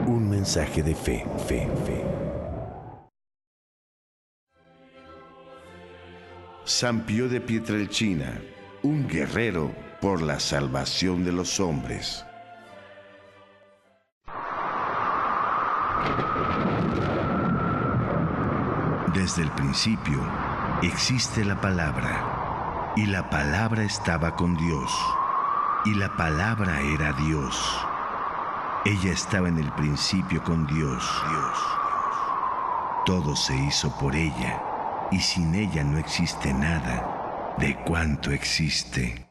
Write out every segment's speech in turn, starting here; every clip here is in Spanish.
Un mensaje de fe. San Pío de Pietrelcina, un guerrero por la salvación de los hombres. Desde el principio existe la palabra, y la palabra estaba con Dios, y la palabra era Dios. Ella estaba en el principio con Dios. Todo se hizo por ella, y sin ella no existe nada de cuanto existe.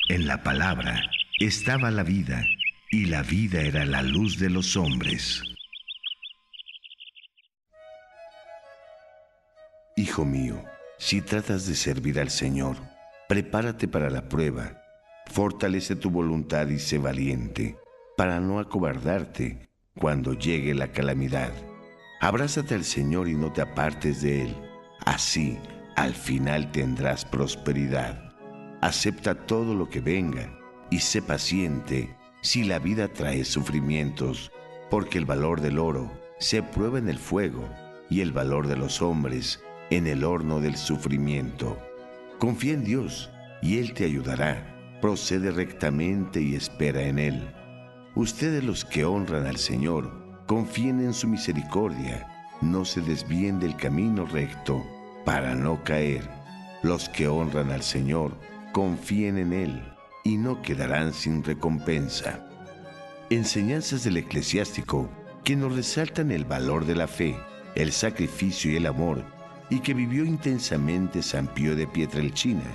En la palabra estaba la vida, y la vida era la luz de los hombres. Hijo mío, si tratas de servir al Señor, prepárate para la prueba, fortalece tu voluntad y sé valiente, para no acobardarte cuando llegue la calamidad. Abrázate al Señor y no te apartes de Él. Así, al final tendrás prosperidad. Acepta todo lo que venga y sé paciente si la vida trae sufrimientos, porque el valor del oro se prueba en el fuego y el valor de los hombres en el horno del sufrimiento. Confía en Dios y Él te ayudará. Procede rectamente y espera en Él. Ustedes, los que honran al Señor, confíen en su misericordia, no se desvíen del camino recto para no caer. Los que honran al Señor, confíen en Él y no quedarán sin recompensa. Enseñanzas del eclesiástico que nos resaltan el valor de la fe, el sacrificio y el amor, y que vivió intensamente San Pío de Pietrelcina,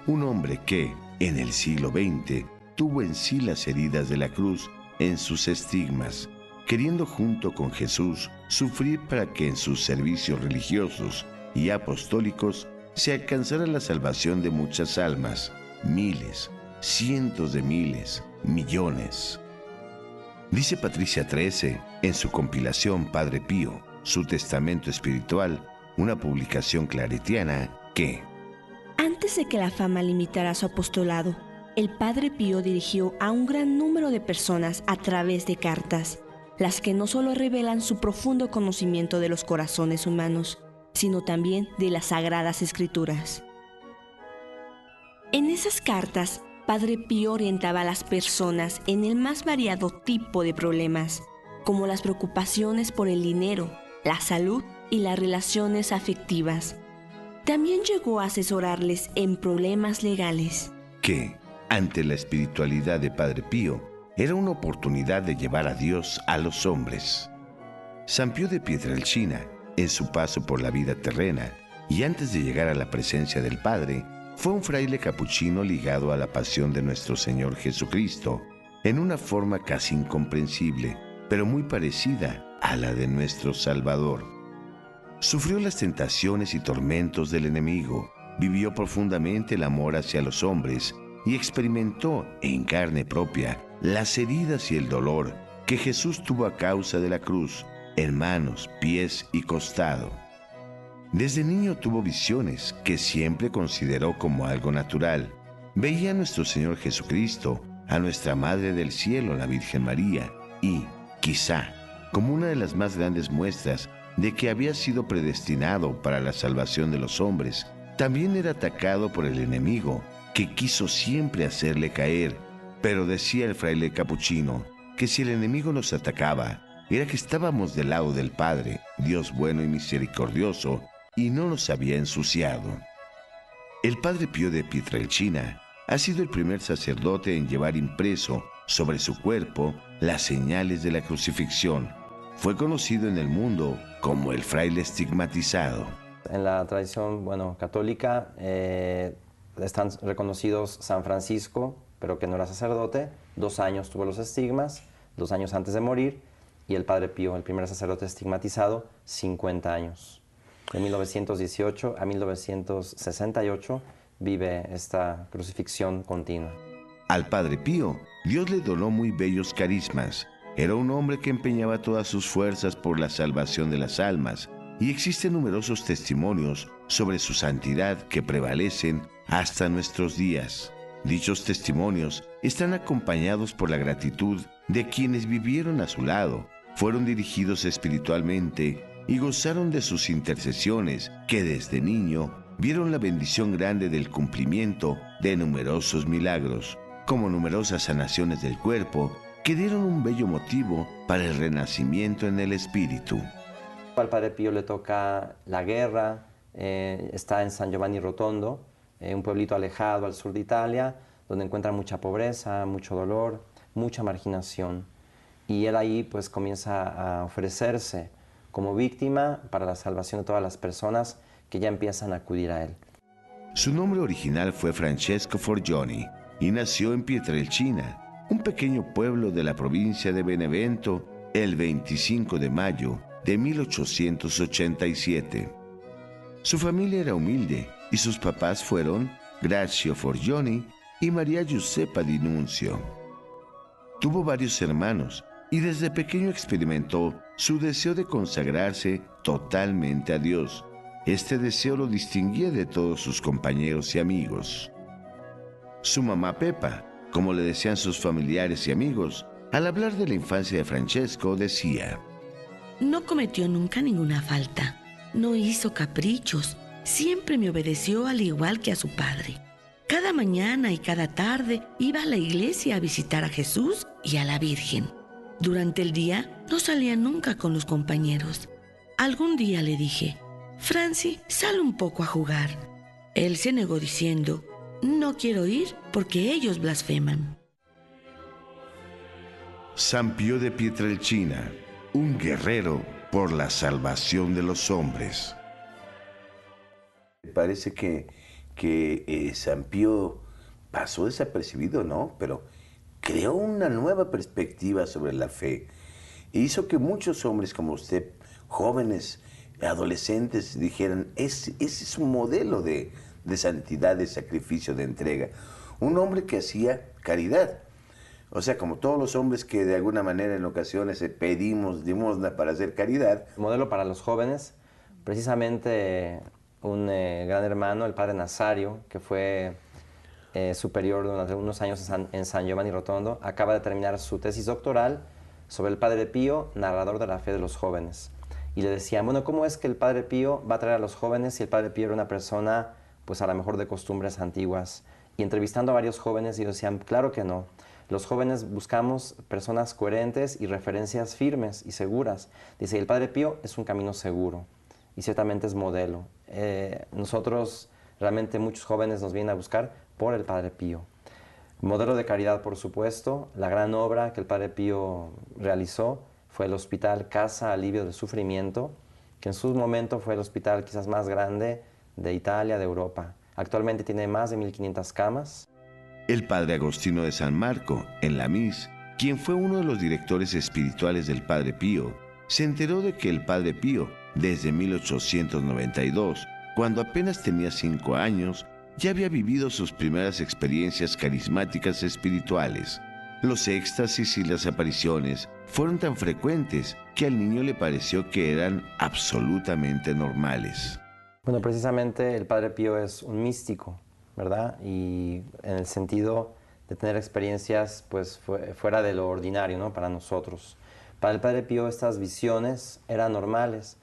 un hombre que, en el siglo XX, tuvo en sí las heridas de la cruz en sus estigmas, queriendo junto con Jesús sufrir para que en sus servicios religiosos y apostólicos se alcanzara la salvación de muchas almas, miles, cientos de miles, millones. Dice Patricia XIII en su compilación Padre Pío, su testamento espiritual, una publicación claretiana, que antes de que la fama limitara su apostolado, el Padre Pío dirigió a un gran número de personas a través de cartas, las que no solo revelan su profundo conocimiento de los corazones humanos, sino también de las Sagradas Escrituras. En esas cartas, Padre Pío orientaba a las personas en el más variado tipo de problemas, como las preocupaciones por el dinero, la salud y las relaciones afectivas. También llegó a asesorarles en problemas legales. Que, ante la espiritualidad de Padre Pío, era una oportunidad de llevar a Dios a los hombres. San Pío de Pietrelcina, en su paso por la vida terrena y antes de llegar a la presencia del Padre, fue un fraile capuchino ligado a la pasión de nuestro Señor Jesucristo, en una forma casi incomprensible, pero muy parecida a la de nuestro Salvador. Sufrió las tentaciones y tormentos del enemigo, vivió profundamente el amor hacia los hombres y experimentó en carne propia las heridas y el dolor que Jesús tuvo a causa de la cruz, en manos, pies y costado. Desde niño tuvo visiones que siempre consideró como algo natural. Veía a nuestro Señor Jesucristo, a nuestra Madre del Cielo, la Virgen María, y, quizá, como una de las más grandes muestras de que había sido predestinado para la salvación de los hombres, también era atacado por el enemigo, que quiso siempre hacerle caer. Pero decía el fraile capuchino que si el enemigo nos atacaba, era que estábamos del lado del Padre, Dios bueno y misericordioso, y no nos había ensuciado. El Padre Pío de Pietrelcina ha sido el primer sacerdote en llevar impreso sobre su cuerpo las señales de la crucifixión. Fue conocido en el mundo como el fraile estigmatizado. En la tradición católica están reconocidos San Francisco, pero que no era sacerdote, 2 años tuvo los estigmas, 2 años antes de morir, y el Padre Pío, el primer sacerdote estigmatizado, 50 años. De 1918 a 1968 vive esta crucifixión continua. Al Padre Pío, Dios le donó muy bellos carismas. Era un hombre que empeñaba todas sus fuerzas por la salvación de las almas, y existen numerosos testimonios sobre su santidad que prevalecen hasta nuestros días. Dichos testimonios están acompañados por la gratitud de quienes vivieron a su lado, fueron dirigidos espiritualmente y gozaron de sus intercesiones, que desde niño vieron la bendición grande del cumplimiento de numerosos milagros, como numerosas sanaciones del cuerpo, que dieron un bello motivo para el renacimiento en el espíritu. Al Padre Pío le toca la guerra, está en San Giovanni Rotondo, un pueblito alejado al sur de Italia, donde encuentra mucha pobreza, mucho dolor, mucha marginación. Y él ahí pues comienza a ofrecerse como víctima para la salvación de todas las personas que ya empiezan a acudir a él. Su nombre original fue Francesco Forgioni y nació en Pietrelcina, un pequeño pueblo de la provincia de Benevento, el 25 de mayo de 1887. Su familia era humilde y sus papás fueron Grazio Forgioni y María Giuseppa Di Nunzio. Tuvo varios hermanos y desde pequeño experimentó su deseo de consagrarse totalmente a Dios. Este deseo lo distinguía de todos sus compañeros y amigos. Su mamá Pepa, como le decían sus familiares y amigos, al hablar de la infancia de Francesco decía: no cometió nunca ninguna falta, no hizo caprichos, siempre me obedeció al igual que a su padre. Cada mañana y cada tarde iba a la iglesia a visitar a Jesús y a la Virgen. Durante el día no salía nunca con los compañeros. Algún día le dije: Franci, sal un poco a jugar. Él se negó diciendo: no quiero ir porque ellos blasfeman. San Pío de Pietrelcina, un guerrero por la salvación de los hombres. Parece que San Pío pasó desapercibido, ¿no? Pero creó una nueva perspectiva sobre la fe e hizo que muchos hombres como usted, jóvenes, adolescentes, dijeran: ese es un modelo de santidad, de sacrificio, de entrega. Un hombre que hacía caridad. O sea, como todos los hombres que de alguna manera en ocasiones pedimos limosna para hacer caridad. Modelo para los jóvenes, precisamente un gran hermano, el padre Nazario, que fue superior durante unos años en San Giovanni Rotondo, acaba de terminar su tesis doctoral sobre el Padre Pío, narrador de la fe de los jóvenes. Y le decían: bueno, ¿cómo es que el Padre Pío va a traer a los jóvenes si el Padre Pío era una persona, pues a lo mejor de costumbres antiguas? Y entrevistando a varios jóvenes, ellos decían: claro que no. Los jóvenes buscamos personas coherentes y referencias firmes y seguras. Dice: el Padre Pío es un camino seguro y ciertamente es modelo. Nosotros, realmente muchos jóvenes nos vienen a buscar por el Padre Pío. Modelo de caridad, por supuesto. La gran obra que el Padre Pío realizó fue el Hospital Casa Alivio del Sufrimiento, que en su momento fue el hospital quizás más grande de Italia, de Europa. Actualmente tiene más de 1.500 camas. El padre Agostino de San Marco, en la Mis, quien fue uno de los directores espirituales del Padre Pío, se enteró de que el Padre Pío, desde 1892, cuando apenas tenía 5 años, ya había vivido sus primeras experiencias carismáticas espirituales. Los éxtasis y las apariciones fueron tan frecuentes que al niño le pareció que eran absolutamente normales. Bueno, precisamente el Padre Pío es un místico, ¿verdad? Y en el sentido de tener experiencias pues fuera de lo ordinario, ¿no? Para nosotros. Para el Padre Pío estas visiones eran normales.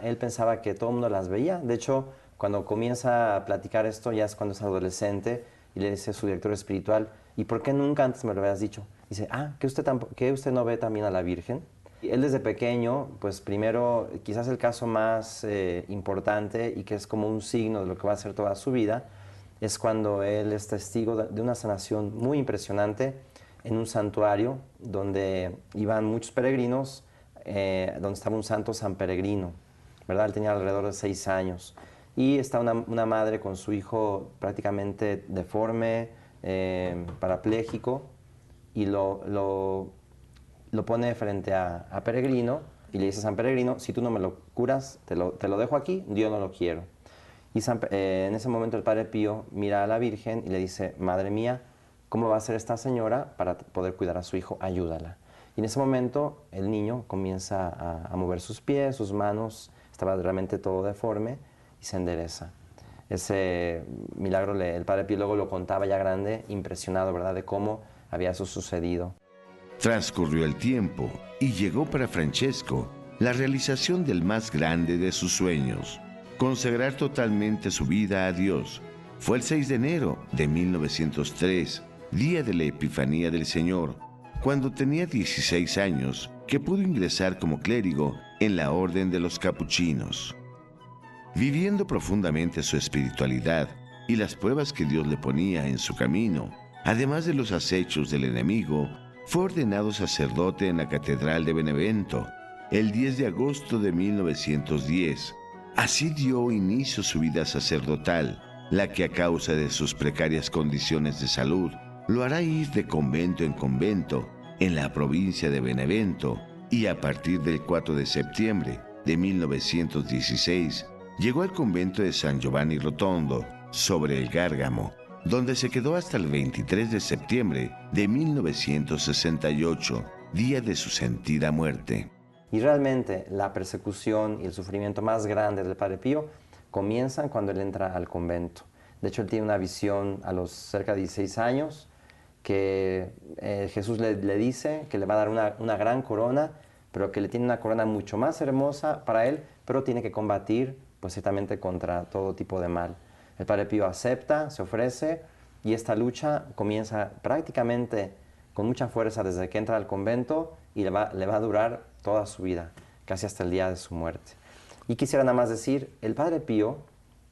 Él pensaba que todo el mundo las veía. De hecho, cuando comienza a platicar esto, ya es cuando es adolescente, y le dice a su director espiritual: ¿y por qué nunca antes me lo habías dicho? Dice: ¿que usted no ve también a la Virgen? Y él desde pequeño, pues primero, quizás el caso más importante y que es como un signo de lo que va a hacer toda su vida, es cuando él es testigo de una sanación muy impresionante en un santuario donde iban muchos peregrinos, donde estaba un santo San Peregrino, ¿verdad? Él tenía alrededor de 6 años. Y está una madre con su hijo prácticamente deforme, parapléjico, y lo pone frente a Peregrino y le dice a San Peregrino: si tú no me lo curas, te lo dejo aquí, yo no lo quiero. Y en ese momento el Padre Pío mira a la Virgen y le dice: madre mía, ¿cómo va a ser esta señora para poder cuidar a su hijo? Ayúdala. Y en ese momento el niño comienza a mover sus pies, sus manos, estaba realmente todo deforme, y se endereza. Ese milagro el Padre Pío luego lo contaba ya grande, impresionado, ¿verdad?, de cómo había eso sucedido. Transcurrió el tiempo y llegó para Francesco la realización del más grande de sus sueños, consagrar totalmente su vida a Dios. Fue el 6 de enero de 1903, día de la Epifanía del Señor, cuando tenía 16 años, que pudo ingresar como clérigo en la Orden de los Capuchinos. Viviendo profundamente su espiritualidad y las pruebas que Dios le ponía en su camino, además de los acechos del enemigo, fue ordenado sacerdote en la Catedral de Benevento el 10 de agosto de 1910. Así dio inicio su vida sacerdotal, la que a causa de sus precarias condiciones de salud lo hará ir de convento en convento en la provincia de Benevento, y a partir del 4 de septiembre de 1916 llegó al convento de San Giovanni Rotondo, sobre el Gárgamo, donde se quedó hasta el 23 de septiembre de 1968, día de su sentida muerte. Y realmente la persecución y el sufrimiento más grande del Padre Pío comienzan cuando él entra al convento. De hecho, él tiene una visión a los cerca de 16 años que Jesús le dice que le va a dar una gran corona, pero que le tiene una corona mucho más hermosa para él, pero tiene que combatir pues ciertamente contra todo tipo de mal. El Padre Pío acepta, se ofrece, y esta lucha comienza prácticamente con mucha fuerza desde que entra al convento y le va a durar toda su vida, casi hasta el día de su muerte. Y quisiera nada más decir, el Padre Pío,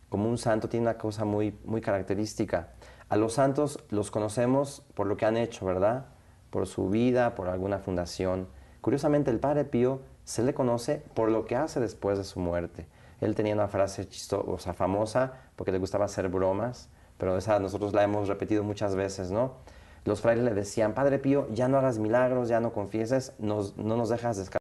como un santo, tiene una cosa muy característica. A los santos los conocemos por lo que han hecho, ¿verdad? Por su vida, por alguna fundación. Curiosamente, el Padre Pío se le conoce por lo que hace después de su muerte. Él tenía una frase chistosa, famosa, porque le gustaba hacer bromas, pero esa nosotros la hemos repetido muchas veces, ¿no? Los frailes le decían, Padre Pío, ya no hagas milagros, ya no confieses, no nos dejas descansar.